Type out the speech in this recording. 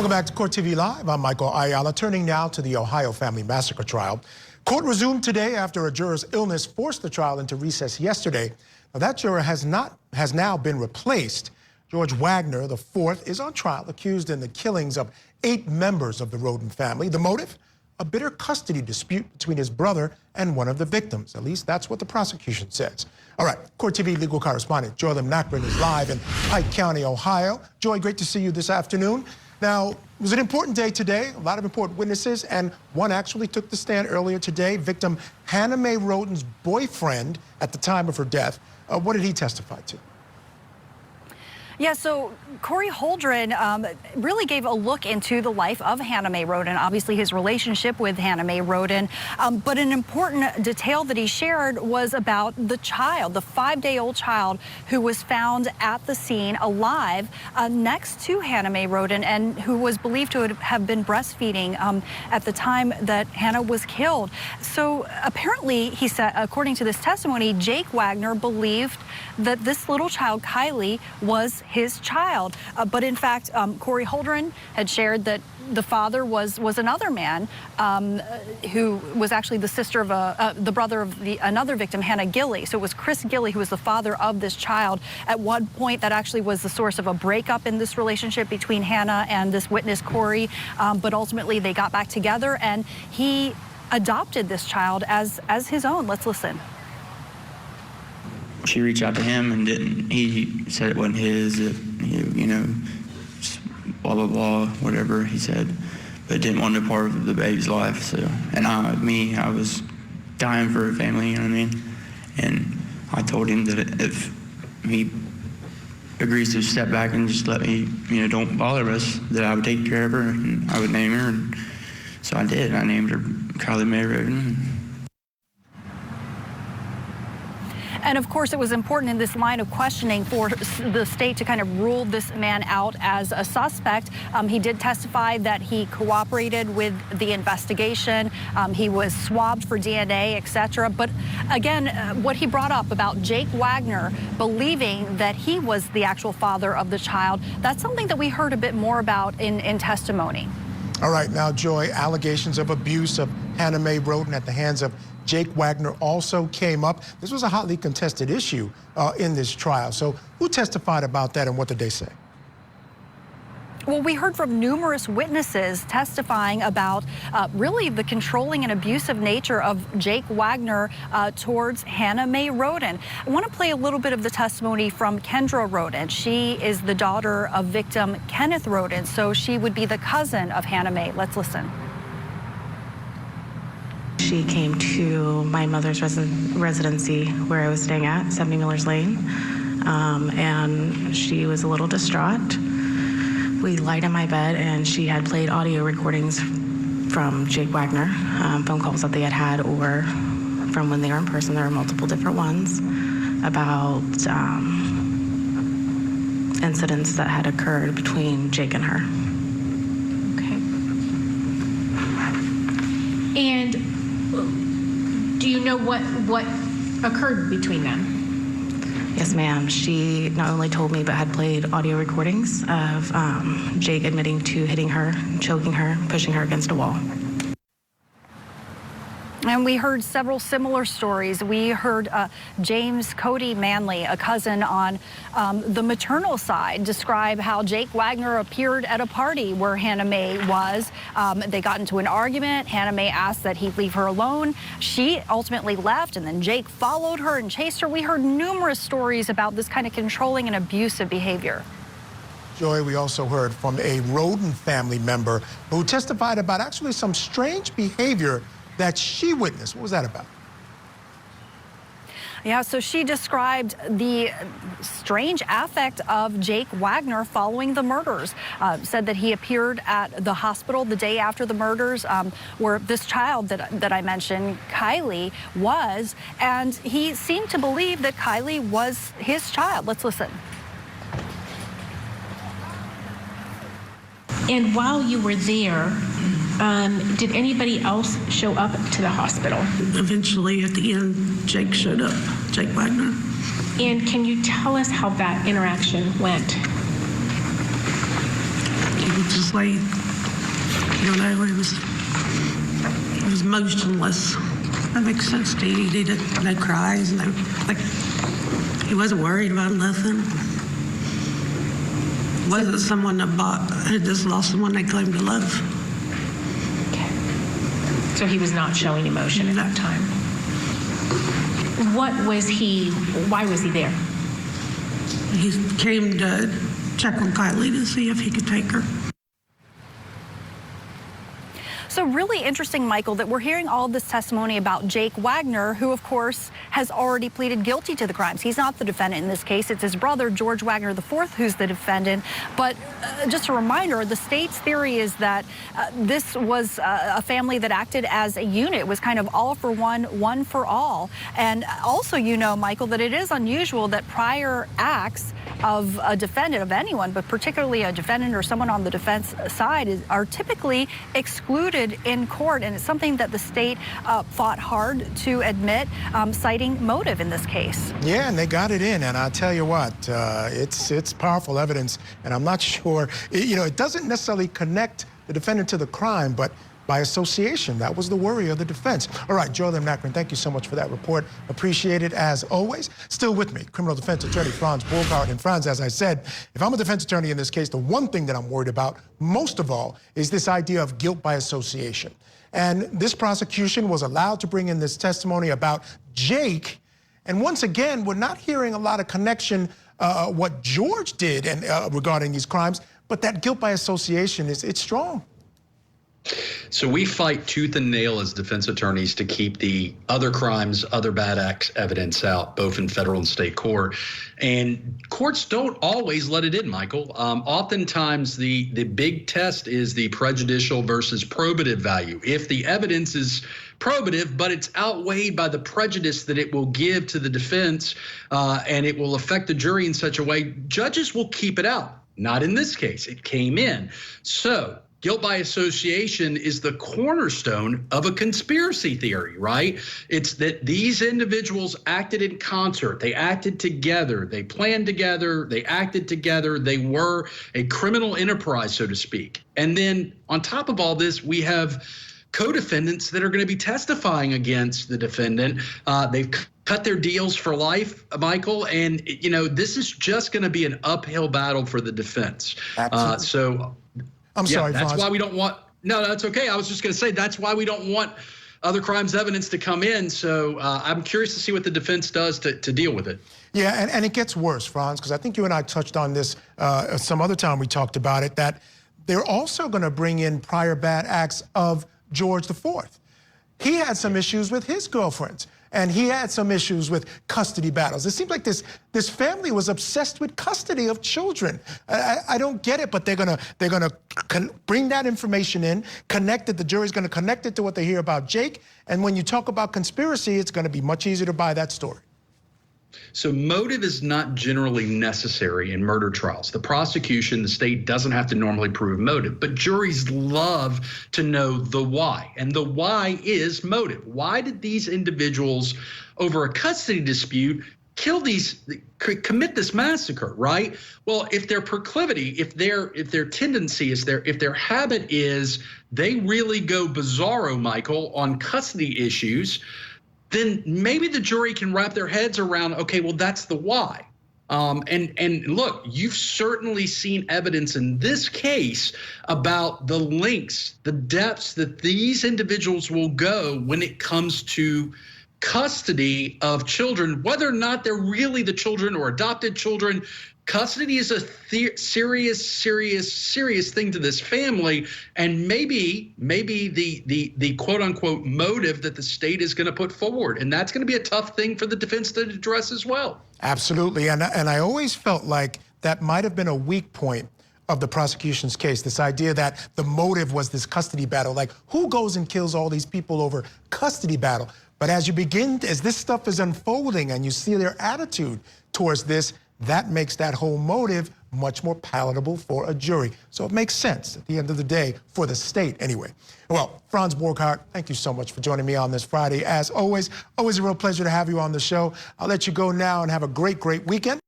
Welcome back to Court TV Live. I'm Michael Ayala. Turning now to the Ohio family massacre trial. Court resumed today after a juror's illness forced the trial into recess yesterday. Now, that juror has now been replaced. George Wagner IV is on trial, accused in the killings of 8 members of the Rhoden family. The motive? A bitter custody dispute between his brother and one of the victims. At least that's what the prosecution says. All right, Court TV legal correspondent Joy Lim-Nakrin is live in Pike County, Ohio. Joy, great to see you this afternoon. Now, it was an important day today, a lot of important witnesses, and one actually took the stand earlier today. Victim Hannah May Rhoden's boyfriend at the time of her death. What did he testify to? Yeah, so Corey Holdren really gave a look into the life of Hannah May Rhoden, obviously his relationship with Hannah May Rhoden. But an important detail that he shared was about the child, the 5-day-old child who was found at the scene alive next to Hannah May Rhoden and who was believed to have been breastfeeding at the time that Hannah was killed. So apparently, he said, according to this testimony, Jake Wagner believed that this little child, Kylie, was his child. But in fact, Corey Holdren had shared that the father was another man who was actually the sister of the brother of another victim, Hannah Gilley. So it was Chris Gilley who was the father of this child. At one point, that actually was the source of a breakup in this relationship between Hannah and this witness, Corey. But ultimately, they got back together, and he adopted this child as his own. Let's listen. She reached out to him and he said it wasn't his, you know, blah, blah, blah, whatever he said, but didn't want no part of the baby's life. So, and I was dying for a family, you know what I mean? And I told him that if he agrees to step back and just let me, you know, don't bother us, that I would take care of her and I would name her. And so I did. I named her Hannah May Rhoden. And of course, it was important in this line of questioning for the state to kind of rule this man out as a suspect. He did testify that he cooperated with the investigation. He was swabbed for DNA, etc. But again, what he brought up about Jake Wagner believing that he was the actual father of the child, that's something that we heard a bit more about in testimony. All right, now, Joy, allegations of abuse of Hannah May Rhoden at the hands of Jake Wagner also came up. This was a hotly contested issue in this trial. So who testified about that and what did they say? Well, we heard from numerous witnesses testifying about really the controlling and abusive nature of Jake Wagner towards Hannah May Rhoden. I want to play a little bit of the testimony from Kendra Rhoden. She is the daughter of victim Kenneth Rhoden, so she would be the cousin of Hannah May. Let's listen. She came to my mother's residency where I was staying at, 70 Millers Lane, and she was a little distraught. We lied in my bed, and she had played audio recordings from Jake Wagner, phone calls that they had had, or from when they were in person. There were multiple different ones about incidents that had occurred between Jake and her. Okay. And do you know what occurred between them? Yes, ma'am. She not only told me, but had played audio recordings of Jake admitting to hitting her, choking her, pushing her against a wall. And we heard several similar stories. We heard James Cody Manley, a cousin on the maternal side, describe how Jake Wagner appeared at a party where Hannah May was. They got into an argument. Hannah May asked that he leave her alone. She ultimately left, and then Jake followed her and chased her. We heard numerous stories about this kind of controlling and abusive behavior. Joy, we also heard from a Rhoden family member who testified about actually some strange behavior that she witnessed. What was that about? Yeah, so she described the strange affect of Jake Wagner following the murders. Said that he appeared at the hospital the day after the murders where this child that I mentioned, Kylie, was, and he seemed to believe that Kylie was his child. Let's listen. And while you were there, did anybody else show up to the hospital? Eventually, at the end, Jake showed up, Jake Wagner. And can you tell us how that interaction went? He was just like, you know, he was motionless. That makes sense to you. He didn't, no cries, no, like, he wasn't worried about nothing. Wasn't someone that had just lost someone they claimed to love. Okay. So he was not showing emotion at that time. Why was he there? He came to check on Kylie to see if he could take her. So really interesting, Michael, that we're hearing all of this testimony about Jake Wagner, who, of course, has already pleaded guilty to the crimes. He's not the defendant in this case. It's his brother, George Wagner IV, who's the defendant. But just a reminder, the state's theory is that this was a family that acted as a unit. It was kind of all for one, one for all. And also, you know, Michael, that it is unusual that prior acts of a defendant, of anyone, but particularly a defendant or someone on the defense side, are typically excluded in court, and it's something that the state fought hard to admit, citing motive in this case. Yeah, and they got it in, and I'll tell you what, it's powerful evidence, and I'm not sure, it doesn't necessarily connect the defendant to the crime, but by association. That was the worry of the defense. All right, Joel Macron, thank you so much for that report. Appreciate it as always. Still with me, criminal defense attorney Franz Burkhardt. And Franz, as I said, if I'm a defense attorney in this case, the one thing that I'm worried about most of all is this idea of guilt by association. And this prosecution was allowed to bring in this testimony about Jake. And once again, we're not hearing a lot of connection what George did and regarding these crimes, but that guilt by association it's strong. So we fight tooth and nail as defense attorneys to keep the other crimes, other bad acts evidence out, both in federal and state court. And courts don't always let it in, Michael. Oftentimes the big test is the prejudicial versus probative value. If the evidence is probative, but it's outweighed by the prejudice that it will give to the defense, and it will affect the jury in such a way, judges will keep it out. Not in this case. It came in. So guilt by association is the cornerstone of a conspiracy theory, right? It's that these individuals acted in concert. They acted together. They planned together. They acted together. They were a criminal enterprise, so to speak. And then on top of all this, we have co-defendants that are going to be testifying against the defendant. They've cut their deals for life, Michael, and this is just going to be an uphill battle for the defense. So I'm sorry, that's Franz. why we don't want. No, that's okay. I was just going to say that's why we don't want other crimes evidence to come in. So I'm curious to see what the defense does to deal with it. Yeah, and it gets worse, Franz, because I think you and I touched on this some other time we talked about it, that they're also going to bring in prior bad acts of George IV. He had some issues with his girlfriends, and he had some issues with custody battles. It seems like this family was obsessed with custody of children. I don't get it, but they're gonna bring that information in, connect it. The jury's gonna connect it to what they hear about Jake, and when you talk about conspiracy, it's gonna be much easier to buy that story. So motive is not generally necessary in murder trials. The prosecution, the state doesn't have to normally prove motive, but juries love to know the why. And the why is motive. Why did these individuals, over a custody dispute, commit this massacre, right? Well, if their proclivity, if their tendency is if their habit is they really go bizarro, Michael, on custody issues, then maybe the jury can wrap their heads around, okay, well, that's the why. And look, you've certainly seen evidence in this case about the lengths, the depths that these individuals will go when it comes to custody of children, whether or not they're really the children or adopted children. Custody is a serious thing to this family, and maybe the quote unquote motive that the state is going to put forward, and that's going to be a tough thing for the defense to address as well. Absolutely, and I always felt like that might have been a weak point of the prosecution's case, this idea that the motive was this custody battle. Like, who goes and kills all these people over custody battle? But as this stuff is unfolding and you see their attitude towards this, that makes that whole motive much more palatable for a jury. So it makes sense at the end of the day for the state anyway. Well, Franz Burkhardt, thank you so much for joining me on this Friday. As always a real pleasure to have you on the show. I'll let you go now and have a great weekend.